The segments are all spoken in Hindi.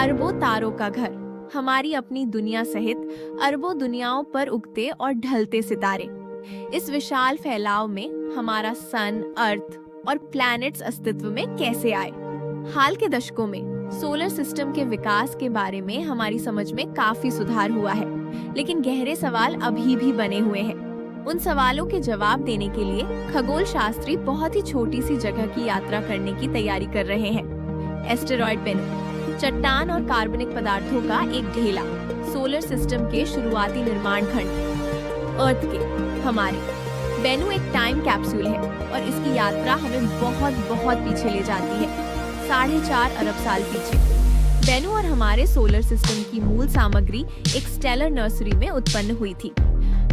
अरबों तारों का घर, हमारी अपनी दुनिया सहित अरबों दुनियाओं पर उगते और ढलते सितारे। इस विशाल फैलाव में हमारा सन, अर्थ और प्लैनेट्स अस्तित्व में कैसे आए? हाल के दशकों में सोलर सिस्टम के विकास के बारे में हमारी समझ में काफी सुधार हुआ है, लेकिन गहरे सवाल अभी भी बने हुए हैं। उन सवालों के जवाब देने के लिए खगोल शास्त्री बहुत ही छोटी सी जगह की यात्रा करने की तैयारी कर रहे हैं। एस्टेरॉयड बेनू, चट्टान और कार्बनिक पदार्थों का एक ढेला, सोलर सिस्टम के शुरुआती निर्माण खंड, अर्थ के हमारे। बेनू एक टाइम कैप्सूल है और इसकी यात्रा हमें बहुत बहुत पीछे ले जाती है, 4.5 अरब साल पीछे। बेनू और हमारे सोलर सिस्टम की मूल सामग्री एक स्टेलर नर्सरी में उत्पन्न हुई थी।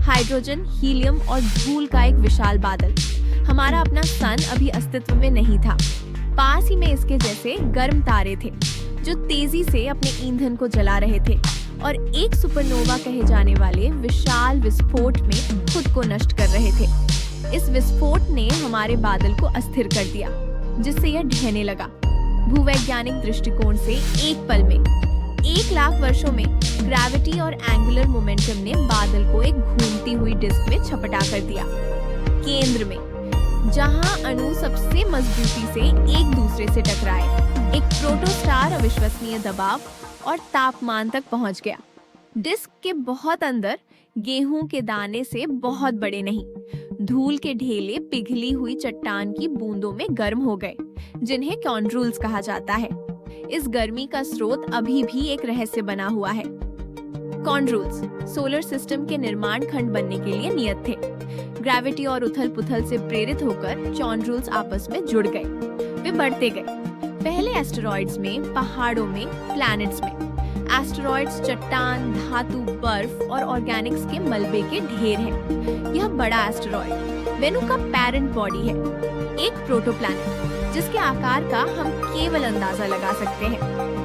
हाइड्रोजन, हीलियम और धूल का एक विशाल बादल। हमारा अपना सन अभी अस्तित्व में नहीं था। पास ही में इसके जैसे गर्म तारे थे जो तेजी से अपने ईंधन को जला रहे थे और एक सुपरनोवा कहे जाने वाले विशाल विस्फोट में खुद को नष्ट कर रहे थे। इस विस्फोट ने हमारे बादल को अस्थिर कर दिया, जिससे यह ढहने लगा। भूवैज्ञानिक दृष्टिकोण से एक पल में 1 लाख वर्षों में ग्रेविटी और एंगुलर मोमेंटम ने बादल को एक घूमती हुई डिस्क में छपटा कर दिया। केंद्र में, जहां अणु सबसे मजबूती से एक दूसरे से टकराए, एक प्रोटोस्टार अविश्वसनीय दबाव और तापमान तक पहुंच गया। डिस्क के बहुत अंदर, गेहूं के दाने से बहुत बड़े नहीं, धूल के ढेले पिघली हुई चट्टान की बूंदों में गर्म हो गए, जिन्हें कॉन्ड्रूल्स कहा जाता है। इस गर्मी का स्रोत अभी भी एक रहस्य बना हुआ है। कॉन्ड्रूल्स सोलर सिस्टम के निर्माण खंड बनने के लिए नियत थे। ग्रेविटी और उथल-पुथल से प्रेरित होकर चॉन्ड्रूल्स आपस में जुड़ गए। वे बढ़ते गए, पहले एस्टेरॉइड्स में, पहाड़ों में, प्लैनेट्स में। एस्टेरॉइड्स चट्टान, धातु, बर्फ और ऑर्गेनिक्स के मलबे के ढेर हैं। यह बड़ा एस्टेरॉइड वेनू का पेरेंट बॉडी है, एक प्रोटोप्लैनेट जिसके आकार का हम केवल अंदाजा लगा सकते हैं।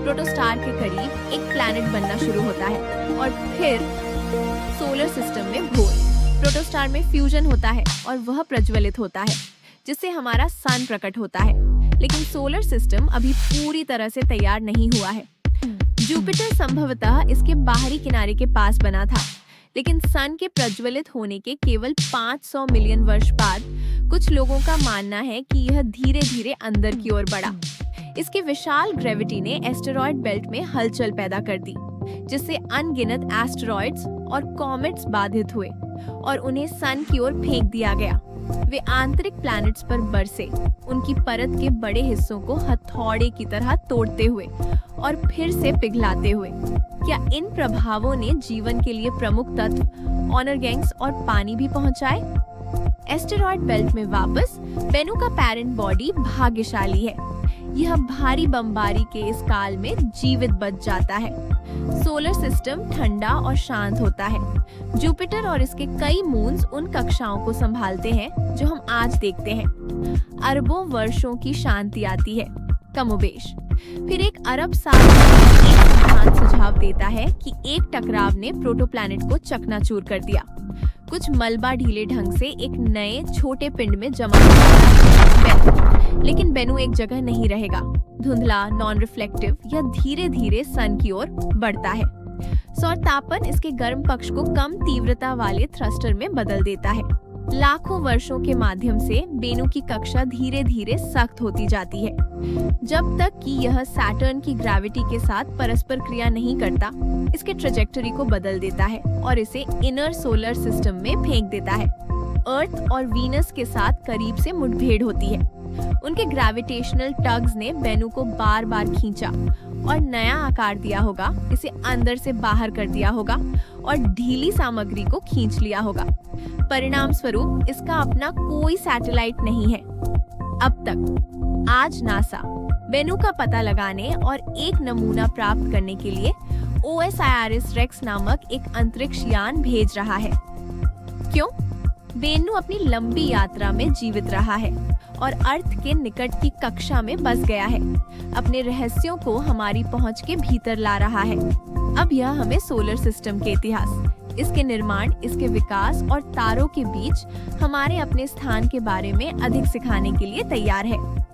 प्रोटोस्टार के करीब एक प्लैनेट बनना शुरू होता है और फिर सोलर सिस्टम में भोर। प्रोटोस्टार में फ्यूजन होता है और वह प्रज्वलित होता है, जिससे हमारा सन प्रकट होता है। लेकिन सोलर सिस्टम अभी पूरी तरह से तैयार नहीं हुआ है। जुपिटर संभवतः इसके बाहरी किनारे के पास बना था, लेकिन सन के प्रज्वलित होने के केवल 500 मिलियन वर्ष बाद कुछ लोगों का मानना है कि यह धीरे धीरे अंदर की ओर बढ़ा। इसकी विशाल ग्रेविटी ने एस्टेरॉयड बेल्ट में हलचल पैदा कर दी, जिससे अनगिनत एस्टेरॉयड्स और कॉमेट्स बाधित हुए और उन्हें सन की ओर फेंक दिया गया। वे आंतरिक प्लैनेट्स पर बरसे, उनकी परत के बड़े हिस्सों को हथौड़े की तरह तोड़ते हुए और फिर से पिघलाते हुए। क्या इन प्रभावों ने जीवन के लिए प्रमुख तत्व ऑर्गेन्स और पानी भी पहुंचाए? एस्टेरॉयड बेल्ट में वापस, बेनू का पेरेंट बॉडी भाग्यशाली है। यह भारी बमबारी के इस काल में जीवित बच जाता है। सोलर सिस्टम ठंडा और शांत होता है। जुपिटर और इसके कई मून्स उन कक्षाओं को संभालते हैं जो हम आज देखते हैं। अरबों वर्षों की शांति आती है, कमोबेश। फिर 1 अरब साल में एक सिद्धांत सुझाव देता है कि एक टकराव ने प्रोटोप्लैनेट को चकनाचूर कर दिया। कुछ मलबा ढीले ढंग से एक नए छोटे पिंड में जमा हो जाता है। लेकिन बेनू एक जगह नहीं रहेगा। धुंधला, नॉन रिफ्लेक्टिव, यह धीरे धीरे सन की ओर बढ़ता है। सौर तापन इसके गर्म पक्ष को कम तीव्रता वाले थ्रस्टर में बदल देता है। लाखों वर्षों के माध्यम से बेनू की कक्षा धीरे धीरे सख्त होती जाती है, जब तक कि यह सैटर्न की ग्रेविटी के साथ परस्पर क्रिया नहीं करता, इसके ट्रेजेक्टरी को बदल देता है और इसे इनर सोलर सिस्टम में फेंक देता है। अर्थ और वीनस के साथ करीब से मुठभेड़ होती है। उनके ग्रेविटेशनल टग्स ने बेनू को बार बार खींचा और नया आकार दिया होगा, इसे अंदर से बाहर कर दिया होगा और ढीली सामग्री को खींच लिया होगा। परिणाम स्वरूप इसका अपना कोई सैटेलाइट नहीं है अब तक। आज नासा बेनू का पता लगाने और एक नमूना प्राप्त करने के लिए OSIRIS रेक्स नामक एक अंतरिक्ष यान भेज रहा है। क्यों? बेनू अपनी लंबी यात्रा में जीवित रहा है और अर्थ के निकट की कक्षा में बस गया है। अपने रहस्यों को हमारी पहुंच के भीतर ला रहा है। अब यह हमें सोलर सिस्टम के इतिहास, इसके निर्माण, इसके विकास और तारों के बीच हमारे अपने स्थान के बारे में अधिक सिखाने के लिए तैयार है।